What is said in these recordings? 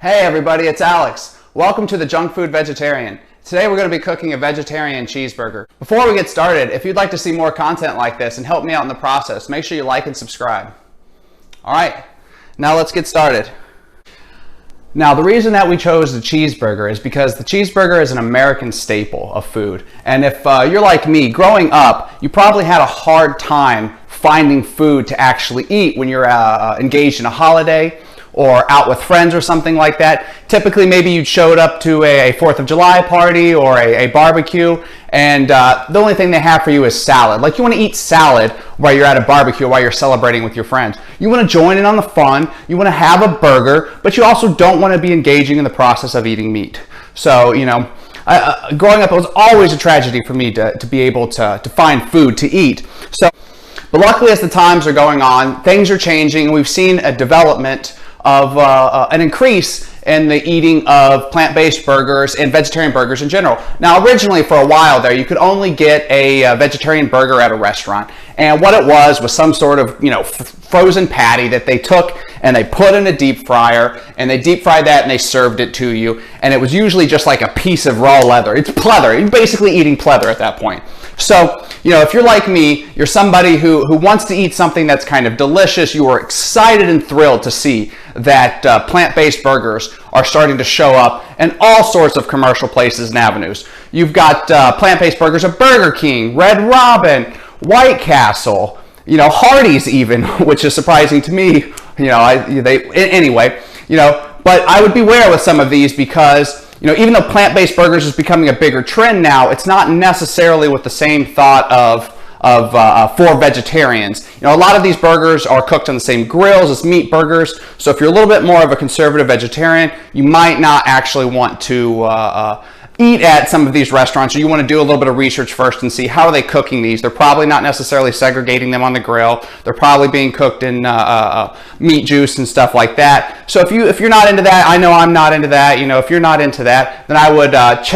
Hey everybody, it's Alex. Welcome to the Junkfood Vegetarian. Today we're going to be cooking a vegetarian cheeseburger. Before we get started, if you'd like to see more content like this and help me out in the process, make sure you like and subscribe. Alright, now let's get started. Now the reason that we chose the cheeseburger is because the cheeseburger is an American staple of food. And if you're like me, growing up, you probably had a hard time finding food to actually eat when you're engaged in a holiday or out with friends or something like that. Typically, maybe you showed up to a 4th of July party or a barbecue, and the only thing they have for you is salad. Like, you want to eat salad while you're at a barbecue, while you're celebrating with your friends. You want to join in on the fun, you want to have a burger, but you also don't want to be engaging in the process of eating meat. So, you know, growing up, it was always a tragedy for me to be able to find food to eat. But luckily, as the times are going on, things are changing, and we've seen a development of an increase in the eating of plant-based burgers and vegetarian burgers in general. Now, originally, for a while there, you could only get a vegetarian burger at a restaurant, and what it was some sort of, you know, frozen patty that they took and they put in a deep fryer, and they deep fried that and they served it to you, and it was usually just like a piece of raw leather. It's pleather. You're basically eating pleather at that point. So, you know, if you're like me, you're somebody who wants to eat something that's kind of delicious, you are excited and thrilled to see that plant-based burgers are starting to show up in all sorts of commercial places and avenues. You've got plant-based burgers at Burger King, Red Robin, White Castle, you know, Hardee's even, which is surprising to me. You know, anyway, you know, but I would beware with some of these because, you know, even though plant-based burgers is becoming a bigger trend now, it's not necessarily with the same thought of for vegetarians. You know, a lot of these burgers are cooked on the same grills as meat burgers. So if you're a little bit more of a conservative vegetarian, you might not actually want to eat at some of these restaurants, or you want to do a little bit of research first and see how are they cooking these. They're probably not necessarily segregating them on the grill. They're probably being cooked in meat juice and stuff like that. So if you're not into that, I know I'm not into that. You know, if you're not into that, then I would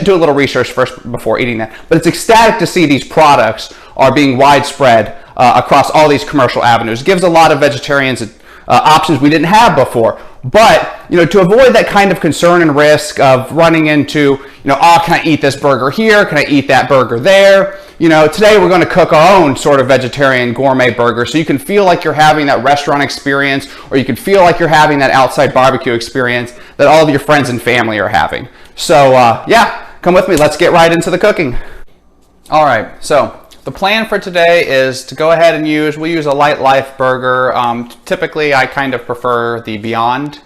do a little research first before eating that. But it's ecstatic to see these products are being widespread across all these commercial avenues. It gives a lot of vegetarians options we didn't have before. But, you know, to avoid that kind of concern and risk of running into, you know, oh, can I eat this burger here? Can I eat that burger there? You know, today we're going to cook our own sort of vegetarian gourmet burger, so you can feel like you're having that restaurant experience, or you can feel like you're having that outside barbecue experience that all of your friends and family are having. So, yeah, come with me. Let's get right into the cooking. All right, so the plan for today is to go ahead and we'll use a Lightlife burger. Typically, I kind of prefer the Beyond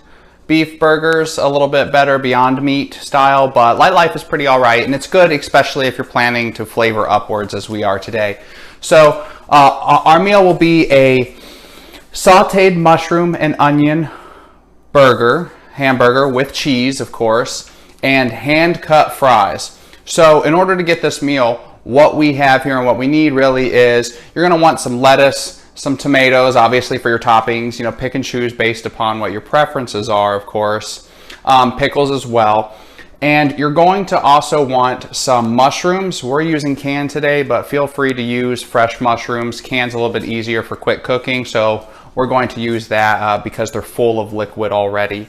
beef burgers a little bit better, Beyond Meat style, but Lightlife is pretty all right, and it's good, especially if you're planning to flavor upwards as we are today. So our meal will be a sauteed mushroom and onion hamburger with cheese, of course, and hand-cut fries. So in order to get this meal, what we have here and what we need really is you're going to want some lettuce, some tomatoes, obviously for your toppings. You know, pick and choose based upon what your preferences are, of course. Pickles as well. And you're going to also want some mushrooms. We're using canned today, but feel free to use fresh mushrooms. Canned's a little bit easier for quick cooking, so we're going to use that because they're full of liquid already.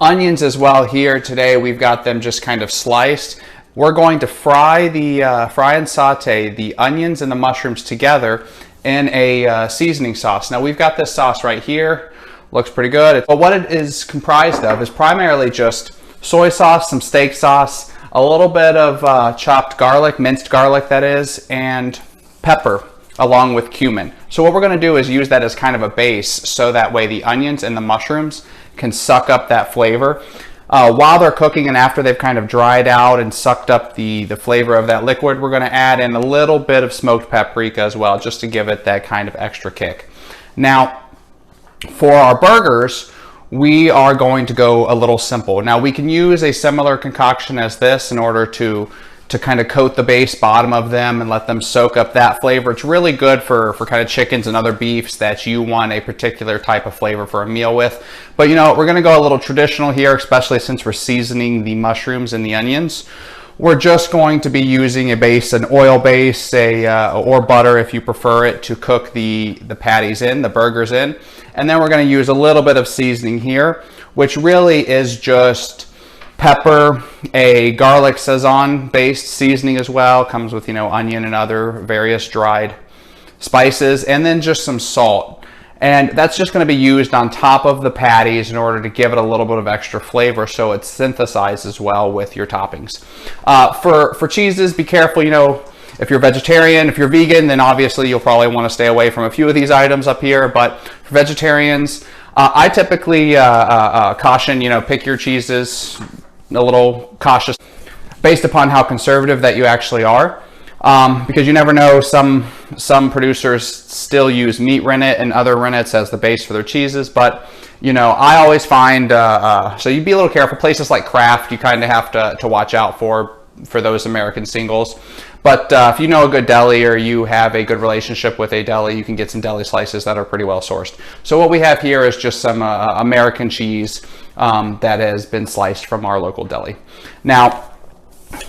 Onions as well here today. We've got them just kind of sliced. We're going to fry and saute the onions and the mushrooms together in a seasoning sauce. Now we've got this sauce right here. Looks pretty good. But what it is comprised of is primarily just soy sauce, some steak sauce, a little bit of chopped garlic, minced garlic that is, and pepper along with cumin. So what we're going to do is use that as kind of a base, so that way the onions and the mushrooms can suck up that flavor. While they're cooking and after they've kind of dried out and sucked up the flavor of that liquid, we're going to add in a little bit of smoked paprika as well, just to give it that kind of extra kick. Now, for our burgers, we are going to go a little simple. Now, we can use a similar concoction as this in order to kind of coat the base bottom of them and let them soak up that flavor. It's really good for kind of chickens and other beefs that you want a particular type of flavor for a meal with. But, you know, we're going to go a little traditional here, especially since we're seasoning the mushrooms and the onions. we're just going to be using an oil base, or butter if you prefer it, to cook the patties in, the burgers in. And then we're going to use a little bit of seasoning here, which really is just pepper, a garlic Sazon based seasoning as well, comes with, onion and other various dried spices, and then just some salt. And that's just going to be used on top of the patties in order to give it a little bit of extra flavor, so it synthesizes well with your toppings. For cheeses, be careful, if you're vegetarian. If you're vegan, then obviously you'll probably want to stay away from a few of these items up here. But for vegetarians, I typically caution, pick your cheeses a little cautious based upon how conservative that you actually are. Because you never know, some producers still use meat rennet and other rennets as the base for their cheeses, but I always find, so you'd be a little careful. Places like Kraft, you kind of have to watch out for those American singles. But if you know a good deli, or you have a good relationship with a deli, you can get some deli slices that are pretty well sourced. So what we have here is just some American cheese that has been sliced from our local deli. Now,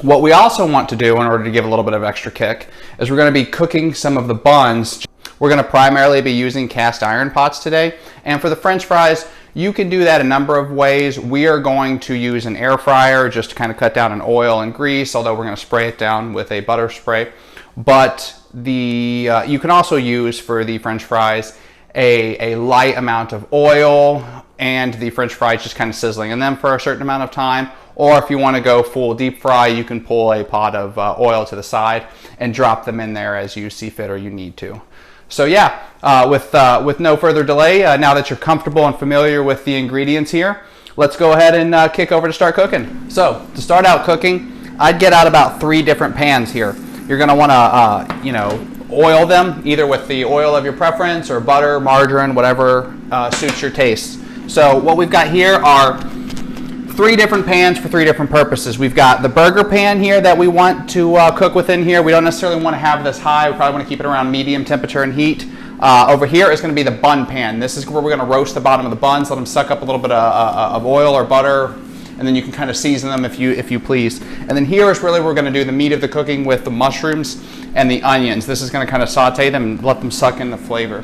what we also want to do in order to give a little bit of extra kick is we're going to be cooking some of the buns. We're going to primarily be using cast iron pots today. And for the French fries, you can do that a number of ways. We are going to use an air fryer just to kind of cut down on oil and grease, although we're going to spray it down with a butter spray. But you can also use for the French fries a light amount of oil and the French fries just kind of sizzling in them for a certain amount of time. Or if you want to go full deep fry, you can pull a pot of oil to the side and drop them in there as you see fit or you need to. So yeah, with no further delay, now that you're comfortable and familiar with the ingredients here, let's go ahead and kick over to start cooking. So to start out cooking, I'd get out about 3 different pans here. You're going to want to oil them either with the oil of your preference, or butter, margarine, whatever suits your taste. So what we've got here are 3 different pans for 3 different purposes. We've got the burger pan here that we want to cook within here. We don't necessarily want to have this high. We probably want to keep it around medium temperature and heat. Over here is going to be the bun pan. This is where we're going to roast the bottom of the buns, let them suck up a little bit of oil or butter, and then you can kind of season them if you please. And then here is really where we're going to do the meat of the cooking with the mushrooms and the onions. This is going to kind of saute them and let them suck in the flavor.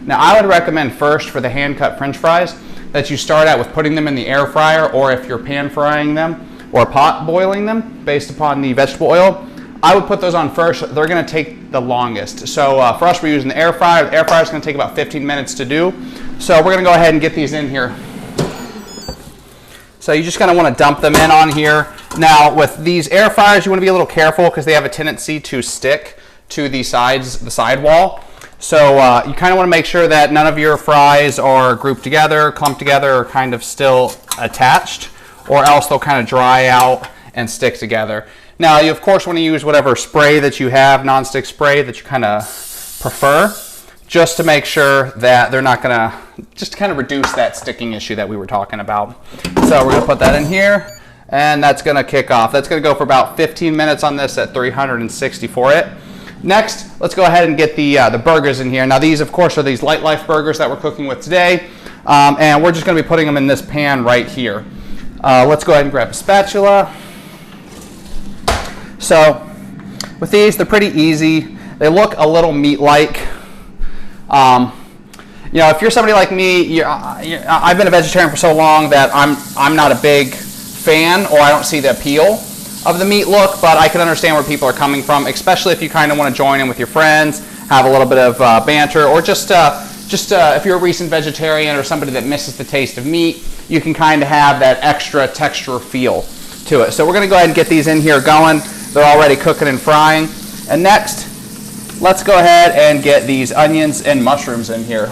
Now, I would recommend first for the hand-cut French fries that you start out with putting them in the air fryer, or if you're pan frying them or pot boiling them based upon the vegetable oil, I would put those on first. They're going to take the longest. So for us, we're using the air fryer. The air fryer is going to take about 15 minutes to do. So we're going to go ahead and get these in here. So you just kind of want to dump them in on here. Now with these air fryers, you want to be a little careful because they have a tendency to stick to the sides, the sidewall. So you kind of want to make sure that none of your fries are grouped together, clumped together, or kind of still attached, or else they'll kind of dry out and stick together. Now you of course want to use whatever spray that you have, nonstick spray that you kind of prefer, just to make sure that they're not going to, just to kind of reduce that sticking issue that we were talking about. So we're going to put that in here, and that's going to kick off. That's going to go for about 15 minutes on this at 360 for it. Next, let's go ahead and get the burgers in here. Now these, of course, are these Lightlife burgers that we're cooking with today, and we're just going to be putting them in this pan right here. Let's go ahead and grab a spatula. So with these, they're pretty easy. They look a little meat-like. If you're somebody like me, I've been a vegetarian for so long that I'm not a big fan, or I don't see the appeal of the meat look, but I can understand where people are coming from, especially if you kind of want to join in with your friends, have a little bit of banter, or just if you're a recent vegetarian or somebody that misses the taste of meat, you can kind of have that extra texture feel to it. So we're going to go ahead and get these in here going. They're already cooking and frying. And next, let's go ahead and get these onions and mushrooms in here.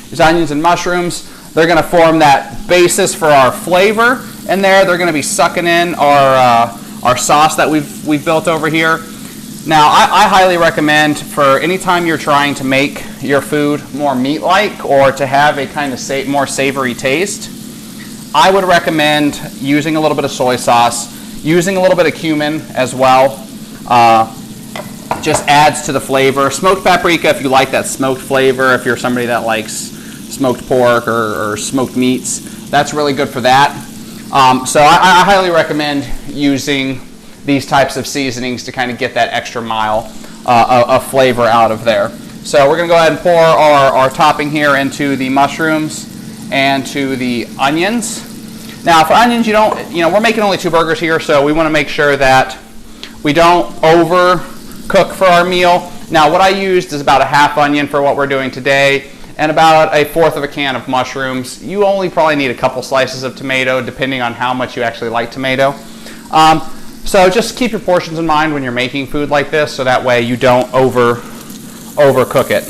These onions and mushrooms, they're going to form that basis for our flavor. In there, they're going to be sucking in our sauce that we've built over here. Now, I highly recommend for any time you're trying to make your food more meat-like, or to have a kind of more savory taste, I would recommend using a little bit of soy sauce, using a little bit of cumin as well. Just adds to the flavor. Smoked paprika, if you like that smoked flavor, if you're somebody that likes smoked pork or smoked meats, that's really good for that. So I highly recommend using these types of seasonings to kind of get that extra mile of flavor out of there. So we're going to go ahead and pour our topping here into the mushrooms and to the onions. Now for onions, we're making only 2 burgers here, so we want to make sure that we don't overcook for our meal. Now what I used is about a half onion for what we're doing today, and about a 1/4 of a can of mushrooms. You only probably need a couple slices of tomato, depending on how much you actually like tomato. So just keep your portions in mind when you're making food like this, so that way you don't overcook it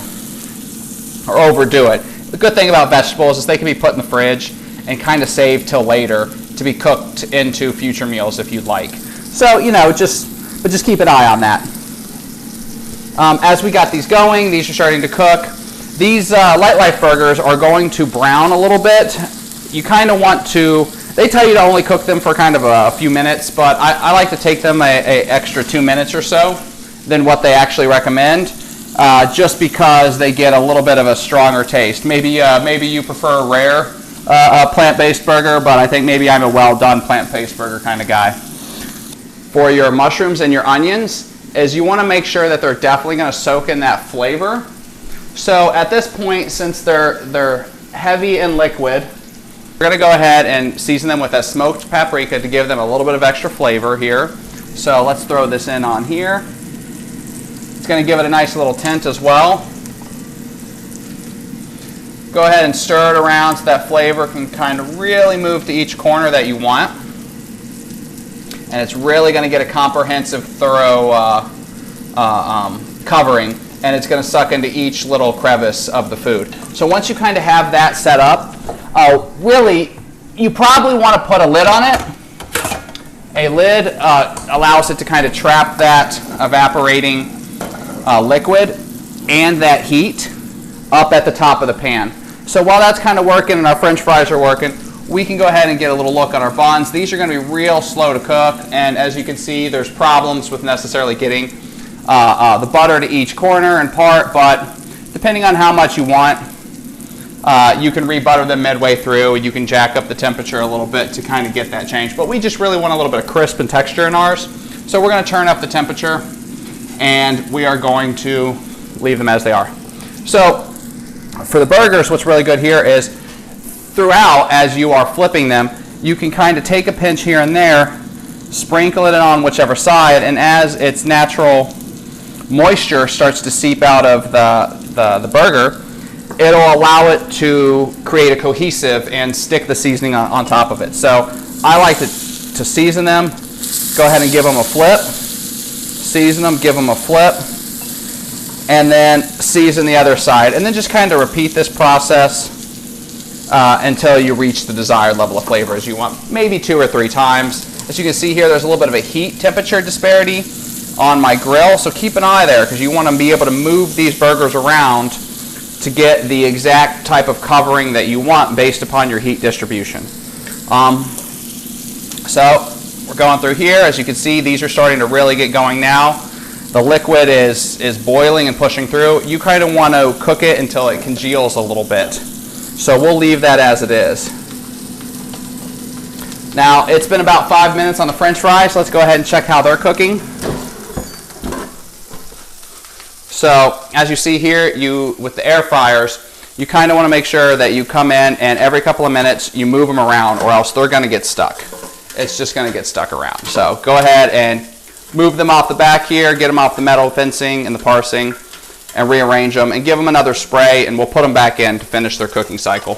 or overdo it. The good thing about vegetables is they can be put in the fridge and kind of saved till later to be cooked into future meals if you'd like. So just keep an eye on that. As we got these going, these are starting to cook. These Lightlife burgers are going to brown a little bit. You kind of want to, they tell you to only cook them for kind of a few minutes, but I like to take them a extra 2 minutes or so than what they actually recommend, just because they get a little bit of a stronger taste. Maybe you prefer a rare plant-based burger, but I think maybe I'm a well-done plant-based burger kind of guy. For your mushrooms and your onions, is you want to make sure that they're definitely going to soak in that flavor. So at this point, since they're heavy and liquid, we're going to go ahead and season them with that smoked paprika to give them a little bit of extra flavor here. So let's throw this in on here. It's going to give it a nice little tint as well. Go ahead and stir it around so that flavor can kind of really move to each corner that you want. And it's really going to get a comprehensive, thorough covering, and it's going to suck into each little crevice of the food. So once you kind of have that set up, really, you probably want to put a lid on it. A lid allows it to kind of trap that evaporating liquid and that heat up at the top of the pan. So while that's kind of working and our French fries are working, we can go ahead and get a little look on our buns. These are going to be real slow to cook, and as you can see, there's problems with necessarily getting the butter to each corner and part, but depending on how much you want, you can re-butter them midway through. You can jack up the temperature a little bit to kind of get that change, but we just really want a little bit of crisp and texture in ours. So we're going to turn up the temperature, and we are going to leave them as they are. So for the burgers, what's really good here is throughout, as you are flipping them, you can kind of take a pinch here and there, sprinkle it on whichever side, and as its natural moisture starts to seep out of the burger, it'll allow it to create a cohesive and stick the seasoning on top of it. So I like to season them, go ahead and give them a flip, season them, give them a flip, and then season the other side, and then just kind of repeat this process until you reach the desired level of flavor as you want, maybe 2 or 3 times. As you can see here, there's a little bit of a heat temperature disparity on my grill, so keep an eye there because you want to be able to move these burgers around to get the exact type of covering that you want based upon your heat distribution. So we're going through here. As you can see, these are starting to really get going now. The liquid is boiling and pushing through. You kind of want to cook it until it congeals a little bit. So we'll leave that as it is. Now, it's been about 5 minutes on the French fries. Let's go ahead and check how they're cooking. So, as you see here, with the air fryers, you kind of want to make sure that you come in and every couple of minutes you move them around, or else they're going to get stuck. It's just going to get stuck around. So go ahead and move them off the back here, get them off the metal fencing and the parsing, and rearrange them and give them another spray, and we'll put them back in to finish their cooking cycle.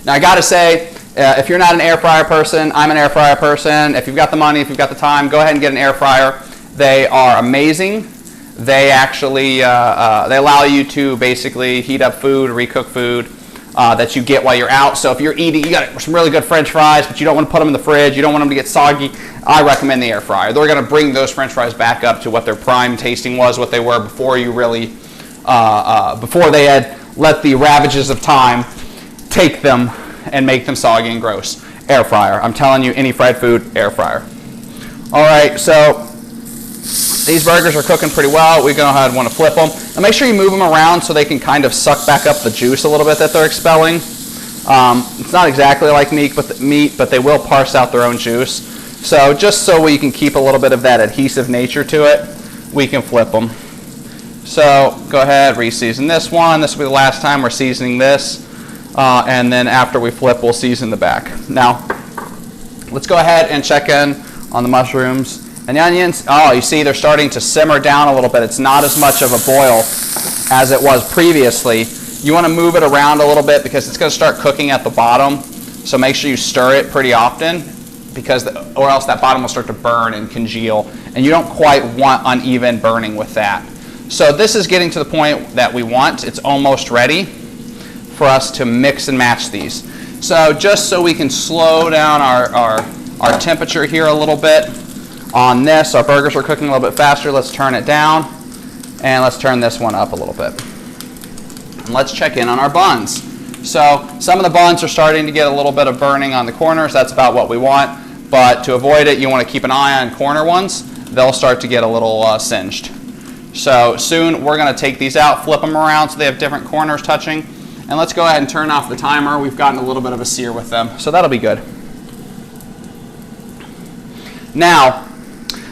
Now I gotta say, if you're not an air fryer person, I'm an air fryer person. If you've got the money, if you've got the time, go ahead and get an air fryer. They are amazing. They actually, they allow you to basically heat up food, recook food that you get while you're out. So if you're eating, you got some really good French fries, but you don't want to put them in the fridge, you don't want them to get soggy, I recommend the air fryer. They're gonna bring those French fries back up to what their prime tasting was, what they were before you really, before they had let the ravages of time take them and make them soggy and gross. Air fryer. I'm telling you, any fried food, air fryer. All right, so These burgers are cooking pretty well. We go ahead and want to flip them. And make sure you move them around so they can kind of suck back up the juice a little bit that they're expelling. It's not exactly like meat, but they will parse out their own juice. So just so we can keep a little bit of that adhesive nature to it, we can flip them. So go ahead, re-season this one. This will be the last time we're seasoning this. And then after we flip, we'll season the back. Now, let's go ahead and check in on the mushrooms. And the onions, oh, you see they're starting to simmer down a little bit. It's not as much of a boil as it was previously. You want to move it around a little bit because it's going to start cooking at the bottom. So make sure you stir it pretty often, or else that bottom will start to burn and congeal. And you don't quite want uneven burning with that. So this is getting to the point that we want. It's almost ready for us to mix and match these. So just so we can slow down our temperature here a little bit on this, our burgers are cooking a little bit faster. Let's turn it down, and let's turn this one up a little bit. And let's check in on our buns. So some of the buns are starting to get a little bit of burning on the corners. That's about what we want, but to avoid it, you want to keep an eye on corner ones. They'll start to get a little singed. So soon we're going to take these out, flip them around so they have different corners touching. And let's go ahead and turn off the timer. We've gotten a little bit of a sear with them, so that'll be good. Now,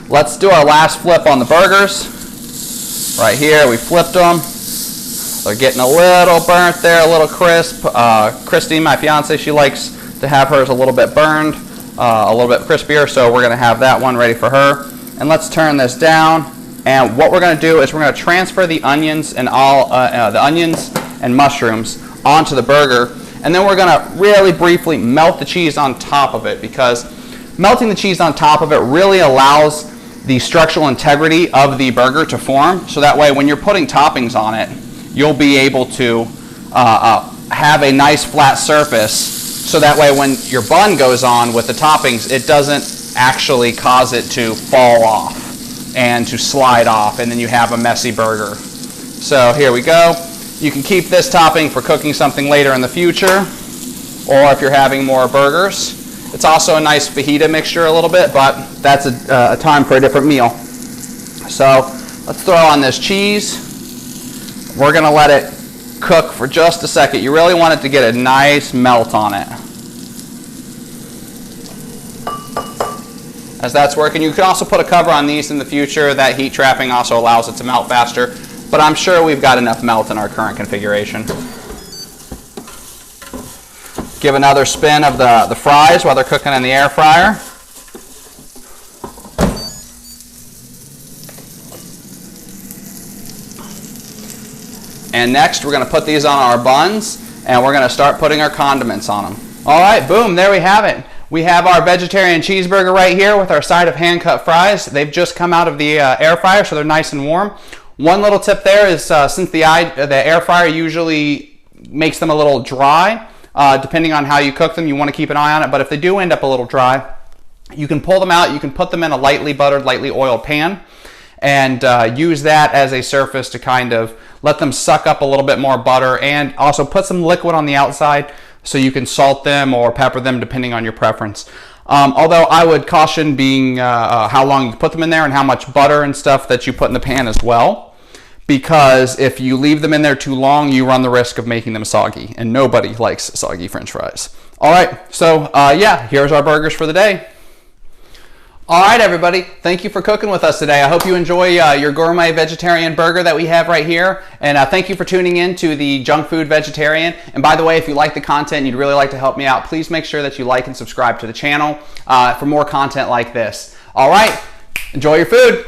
let's do our last flip on the burgers. Right here, we flipped them. They're getting a little burnt there, a little crisp. Christy, my fiance, she likes to have hers a little bit burned, a little bit crispier, so we're going to have that one ready for her. And let's turn this down. And what we're going to do is we're going to transfer the onions and mushrooms onto the burger, and then we're going to really briefly melt the cheese on top of it, because melting the cheese on top of it really allows the structural integrity of the burger to form. So that way when you're putting toppings on it, you'll be able to have a nice flat surface, so that way when your bun goes on with the toppings, it doesn't actually cause it to fall off and to slide off, and then you have a messy burger. So here we go. You can keep this topping for cooking something later in the future, or if you're having more burgers. It's also a nice fajita mixture a little bit, but that's a time for a different meal. So let's throw on this cheese. We're going to let it cook for just a second. You really want it to get a nice melt on it. As that's working, you can also put a cover on these in the future. That heat trapping also allows it to melt faster, but I'm sure we've got enough melt in our current configuration. Give another spin of the fries while they're cooking in the air fryer. And next, we're going to put these on our buns, and we're going to start putting our condiments on them. All right, boom, there we have it. We have our vegetarian cheeseburger right here with our side of hand-cut fries. They've just come out of the air fryer, so they're nice and warm. One little tip there is since the air fryer usually makes them a little dry, depending on how you cook them, you want to keep an eye on it. But if they do end up a little dry, you can pull them out. You can put them in a lightly buttered, lightly oiled pan, and use that as a surface to kind of let them suck up a little bit more butter, and also put some liquid on the outside so you can salt them or pepper them depending on your preference. Although I would caution being how long you put them in there and how much butter and stuff that you put in the pan as well, because if you leave them in there too long, you run the risk of making them soggy, and nobody likes soggy French fries. All right, so yeah, here's our burgers for the day. All right, everybody, thank you for cooking with us today. I hope you enjoy your gourmet vegetarian burger that we have right here. And thank you for tuning in to the Junkfood Vegetarian. And by the way, if you like the content and you'd really like to help me out, please make sure that you like and subscribe to the channel for more content like this. All right, enjoy your food.